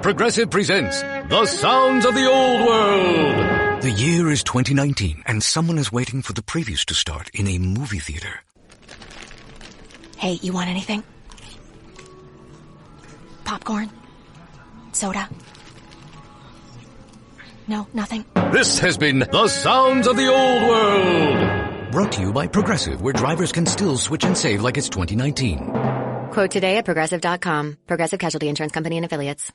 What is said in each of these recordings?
Progressive presents The Sounds of the Old World. The year is 2019, and someone is waiting for the previews to start in a movie theater. Hey, you want anything? Popcorn? Soda? No, nothing? This has been The Sounds of the Old World. Brought to you by Progressive, where drivers can still switch and save like it's 2019. Quote today at Progressive.com. Progressive Casualty Insurance Company and Affiliates.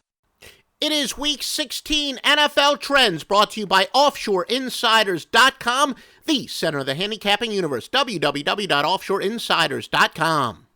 It is Week 16 NFL Trends, brought to you by OffshoreInsiders.com, the center of the handicapping universe, www.offshoreinsiders.com.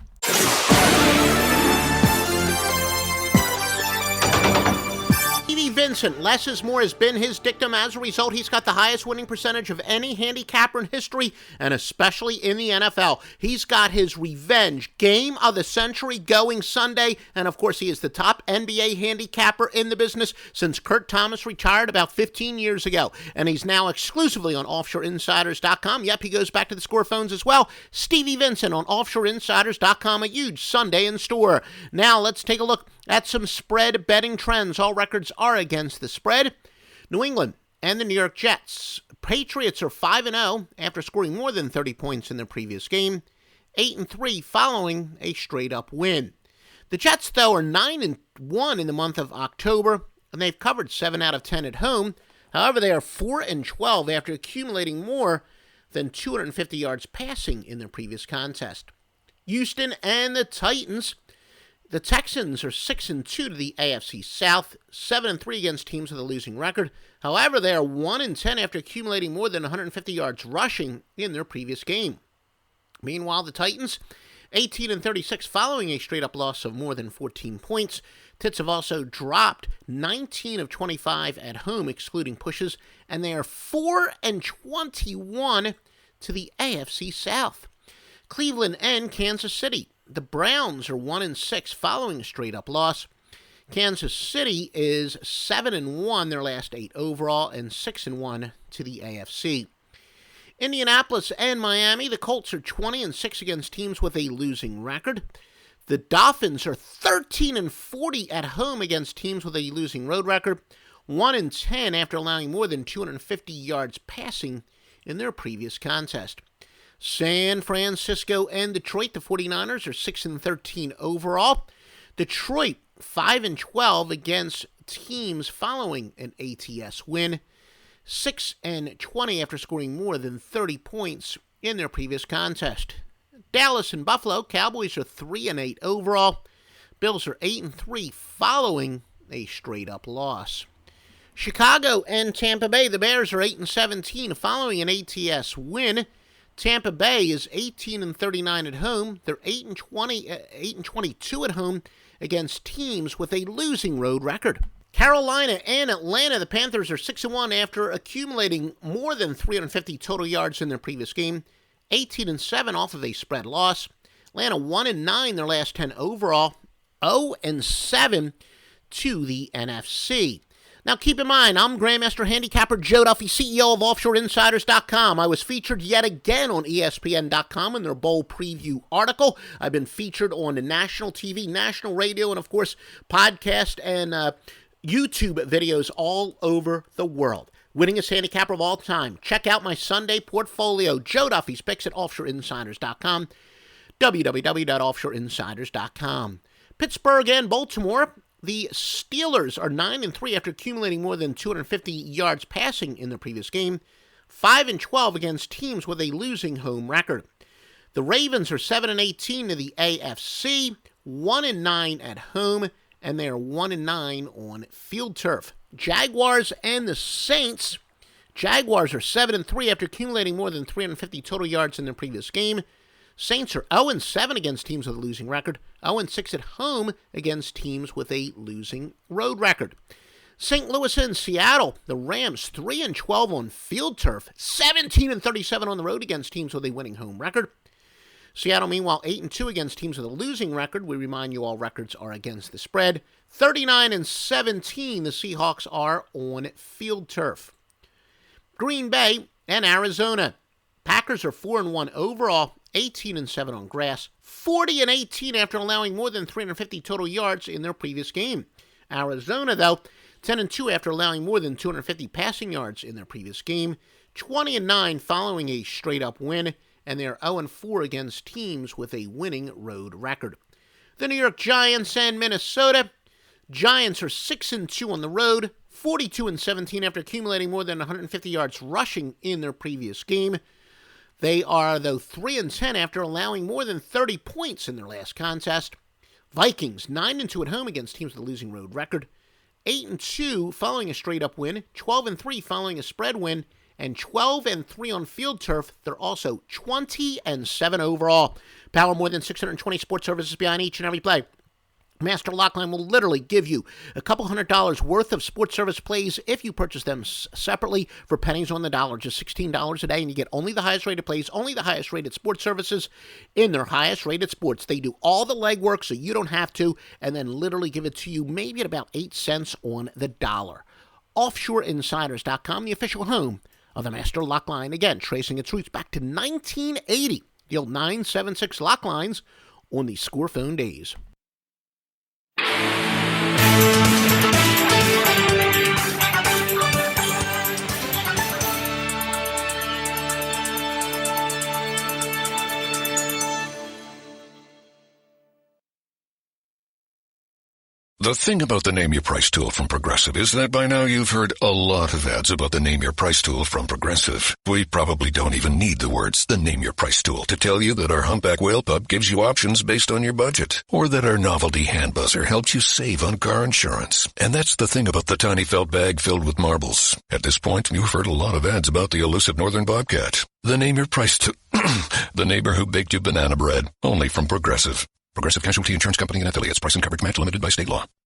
Vincent, less is more has been his dictum. As a result, he's got the highest winning percentage of any handicapper in history, and especially in the NFL. He's got his revenge game of the century going Sunday, and of course, he is the top NBA handicapper in the business since Kurt Thomas retired about 15 years ago, and he's now exclusively on OffshoreInsiders.com. Yep, he goes back to the score phones as well. Stevie Vincent on OffshoreInsiders.com, a huge Sunday in store. Now, let's take a look at some spread betting trends. All records are against the spread. New England and the New York Jets. Patriots are 5-0 after scoring more than 30 points in their previous game. 8-3 following a straight-up win. The Jets, though, are 9-1 in the month of October, and they've covered 7 out of 10 at home. However, they are 4-12 after accumulating more than 250 yards passing in their previous contest. Houston and the Titans. The Texans are 6-2 to the AFC South, 7-3 against teams with a losing record. However, they are 1-10 after accumulating more than 150 yards rushing in their previous game. Meanwhile, the Titans, 18-36 following a straight-up loss of more than 14 points. Tits have also dropped 19 of 25 at home, excluding pushes, and they are 4-21 to the AFC South. Cleveland and Kansas City. The Browns are 1-6 following a straight-up loss. Kansas City is 7-1 their last 8 overall and 6-1 to the AFC. Indianapolis and Miami. The Colts are 20-6 against teams with a losing record. The Dolphins are 13-40 at home against teams with a losing road record. 1-10 after allowing more than 250 yards passing in their previous contest. San Francisco and Detroit, the 49ers, are 6-13 overall. Detroit, 5-12 against teams following an ATS win. 6-20 after scoring more than 30 points in their previous contest. Dallas and Buffalo, Cowboys are 3-8 overall. Bills are 8-3 following a straight-up loss. Chicago and Tampa Bay, the Bears are 8-17 following an ATS win. Tampa Bay is 18-39 at home. They're 8-22 at home against teams with a losing road record. Carolina and Atlanta, the Panthers are 6-1 after accumulating more than 350 total yards in their previous game. 18-7 off of a spread loss. Atlanta 1-9 their last 10 overall. 0-7 to the NFC. Now, keep in mind, I'm Grandmaster Handicapper Joe Duffy, CEO of OffshoreInsiders.com. I was featured yet again on ESPN.com in their bowl preview article. I've been featured on the national TV, national radio, and, of course, podcast and YouTube videos all over the world. Winningest handicapper of all time. Check out my Sunday portfolio, Joe Duffy's Picks at OffshoreInsiders.com, www.offshoreinsiders.com. Pittsburgh and Baltimore. The Steelers are 9-3 after accumulating more than 250 yards passing in their previous game, 5-12 against teams with a losing home record. The Ravens are 7-18 to the AFC, 1-9 at home, and they are 1-9 on field turf. Jaguars and the Saints. Jaguars are 7-3 after accumulating more than 350 total yards in their previous game. Saints are 0-7 against teams with a losing record, 0-6 at home against teams with a losing road record. St. Louis and Seattle, the Rams 3-12 on field turf, 17-37 on the road against teams with a winning home record. Seattle, meanwhile, 8-2 against teams with a losing record. We remind you all records are against the spread. 39-17, the Seahawks are on field turf. Green Bay and Arizona. Packers are 4-1 overall, 18-7 on grass, 40-18 after allowing more than 350 total yards in their previous game. Arizona, though, 10-2 after allowing more than 250 passing yards in their previous game, 20-9 following a straight-up win, and they're 0-4 against teams with a winning road record. The New York Giants and Minnesota. Giants are 6-2 on the road, 42-17 after accumulating more than 150 yards rushing in their previous game. They are, though, 3-10 after allowing more than 30 points in their last contest. Vikings, 9-2 at home against teams with a losing road record, 8-2 following a straight-up win, 12-3 following a spread win, and 12-3 on field turf. They're also 20-7 overall. Power more than 620 sports services behind each and every play. Master Lockline will literally give you a couple $100 worth of sports service plays if you purchase them separately for pennies on the dollar, just $16 a day, and you get only the highest rated plays, only the highest rated sports services in their highest rated sports. They do all the legwork so you don't have to, and then literally give it to you maybe at about 8 cents on the dollar. OffshoreInsiders.com, the official home of the Master Lockline, again, tracing its roots back to 1980. The old 976 lock lines on the Score phone days. The thing about the Name Your Price tool from Progressive is that by now you've heard a lot of ads about the Name Your Price tool from Progressive. We probably don't even need the words, the Name Your Price tool, to tell you that our humpback whale pup gives you options based on your budget, or that our novelty hand buzzer helps you save on car insurance. And that's the thing about the tiny felt bag filled with marbles. At this point, you've heard a lot of ads about the elusive northern bobcat. The Name Your Price tool, the neighbor who baked you banana bread, only from Progressive. Progressive Casualty Insurance Company and Affiliates. Price and coverage match limited by state law.